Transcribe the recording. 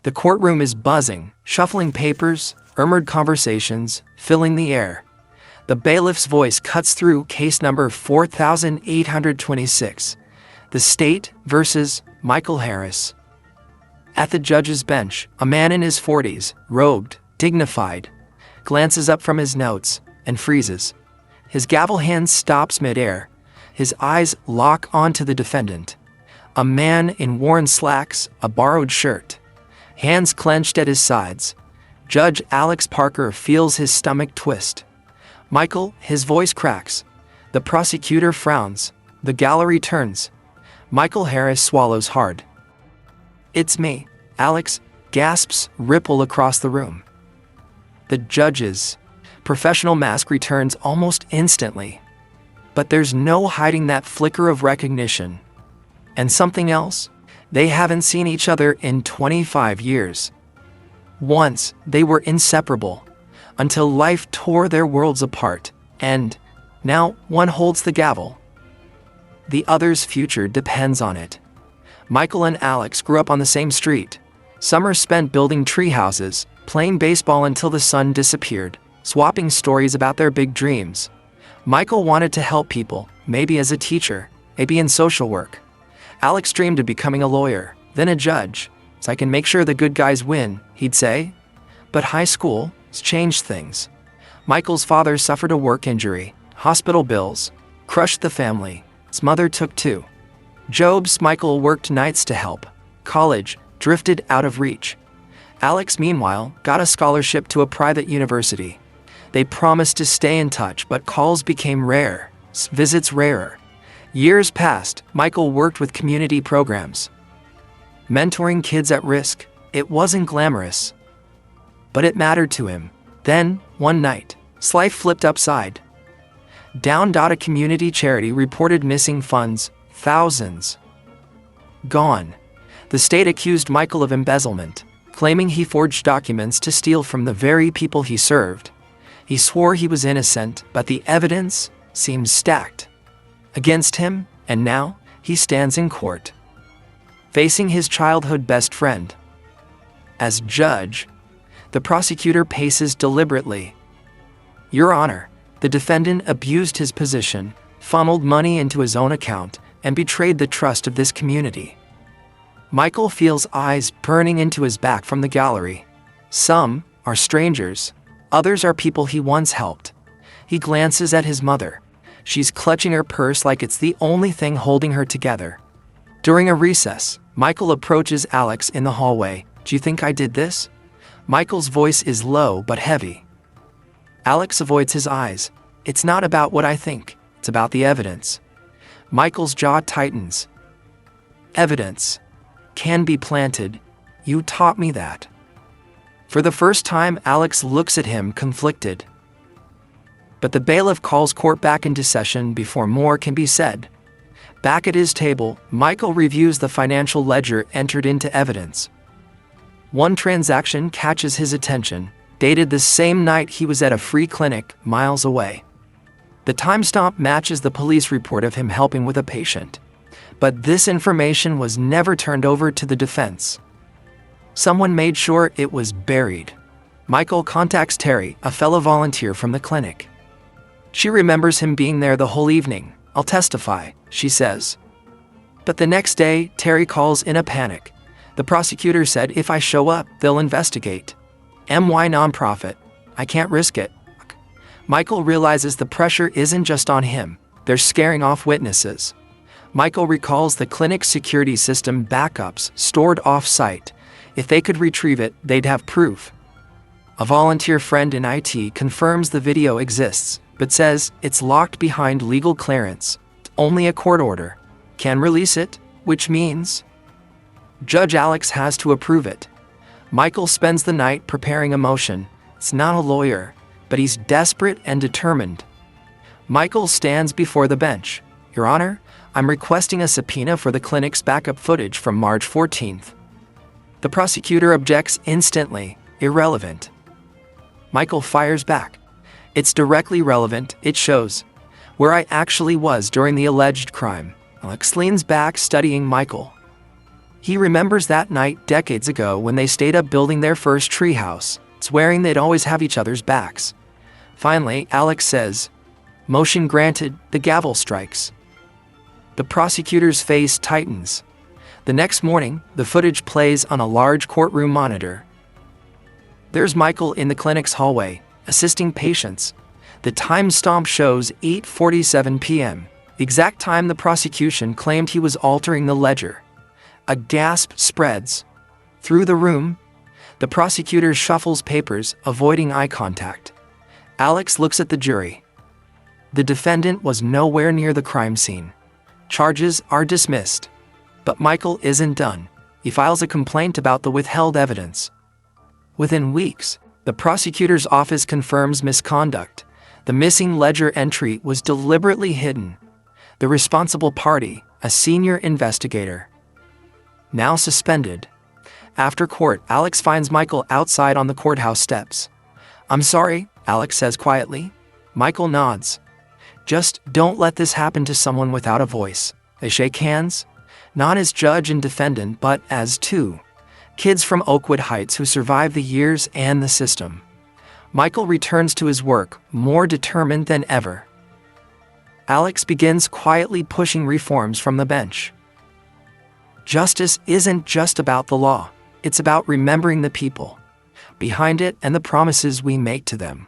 The courtroom is buzzing, shuffling papers, murmured conversations, filling the air. The bailiff's voice cuts through case number 4826. The state versus Michael Harris. At the judge's bench, a man in his 40s, robed, dignified, glances up from his notes and freezes. His gavel hand stops midair. His eyes lock onto the defendant. A man in worn slacks, a borrowed shirt, hands clenched at his sides. Judge Alex Parker feels his stomach twist. Michael, his voice cracks. The prosecutor frowns. The gallery turns. Michael Harris swallows hard. "It's me," Alex gasps ripple across the room. The judge's professional mask returns almost instantly. But there's no hiding that flicker of recognition. And something else? They haven't seen each other in 25 years. Once, they were inseparable, until life tore their worlds apart, and now one holds the gavel. The other's future depends on it. Michael and Alex grew up on the same street. Summers spent building tree houses, playing baseball until the sun disappeared, swapping stories about their big dreams. Michael wanted to help people, maybe as a teacher, maybe in social work. Alex dreamed of becoming a lawyer, then a judge, so I can make sure the good guys win, he'd say. But high school has changed things. Michael's father suffered a work injury, hospital bills, crushed the family. His mother took two. Job's Michael worked nights to help. College drifted out of reach. Alex, meanwhile, got a scholarship to a private university. They promised to stay in touch, but calls became rare, visits rarer. Years passed. Michael worked with community programs, mentoring kids at risk. It wasn't glamorous, but it mattered to him. Then, one night, life flipped upside down. A community charity reported missing funds, thousands gone. The state accused Michael of embezzlement, claiming he forged documents to steal from the very people he served. He swore he was innocent, but the evidence seemed stacked against him, and now he stands in court, facing his childhood best friend. As judge, the prosecutor paces deliberately. "Your Honor, the defendant abused his position, funneled money into his own account, and betrayed the trust of this community." Michael feels eyes burning into his back from the gallery. Some are strangers, others are people he once helped. He glances at his mother. She's clutching her purse like it's the only thing holding her together. During a recess, Michael approaches Alex in the hallway. "Do you think I did this?" Michael's voice is low but heavy. Alex avoids his eyes. "It's not about what I think, it's about the evidence." Michael's jaw tightens. "Evidence can be planted. You taught me that." For the first time, Alex looks at him conflicted. But the bailiff calls court back into session before more can be said. Back at his table, Michael reviews the financial ledger entered into evidence. One transaction catches his attention, dated the same night he was at a free clinic miles away. The timestamp matches the police report of him helping with a patient. But this information was never turned over to the defense. Someone made sure it was buried. Michael contacts Terry, a fellow volunteer from the clinic. She remembers him being there the whole evening. "I'll testify," she says. But the next day, Terry calls in a panic. "The prosecutor said if I show up, they'll investigate. My nonprofit. I can't risk it." Michael realizes the pressure isn't just on him. They're scaring off witnesses. Michael recalls the clinic's security system backups stored off-site. If they could retrieve it, they'd have proof. A volunteer friend in IT confirms the video exists, but says it's locked behind legal clearance. Only a court order can release it, which means Judge Alex has to approve it. Michael spends the night preparing a motion. It's not a lawyer, but he's desperate and determined. Michael stands before the bench. "Your Honor, I'm requesting a subpoena for the clinic's backup footage from March 14th. The prosecutor objects instantly. "Irrelevant." Michael fires back. "It's directly relevant. It shows where I actually was during the alleged crime." Alex leans back, studying Michael. He remembers that night decades ago when they stayed up building their first treehouse, swearing they'd always have each other's backs. Finally, Alex says, "Motion granted," the gavel strikes. The prosecutor's face tightens. The next morning, the footage plays on a large courtroom monitor. There's Michael in the clinic's hallway, assisting patients. The time stamp shows 8:47 p.m., the exact time the prosecution claimed he was altering the ledger. A gasp spreads through the room. The prosecutor shuffles papers, avoiding eye contact. Alex looks at the jury. The defendant was nowhere near the crime scene. Charges are dismissed. But Michael isn't done. He files a complaint about the withheld evidence. Within weeks, the prosecutor's office confirms misconduct. The missing ledger entry was deliberately hidden. The responsible party, a senior investigator, now suspended. After court, Alex finds Michael outside on the courthouse steps. "I'm sorry," Alex says quietly. Michael nods. "Just don't let this happen to someone without a voice." They shake hands, not as judge and defendant, but as two kids from Oakwood Heights who survived the years and the system. Michael returns to his work, more determined than ever. Alex begins quietly pushing reforms from the bench. Justice isn't just about the law. It's about remembering the people behind it and the promises we make to them.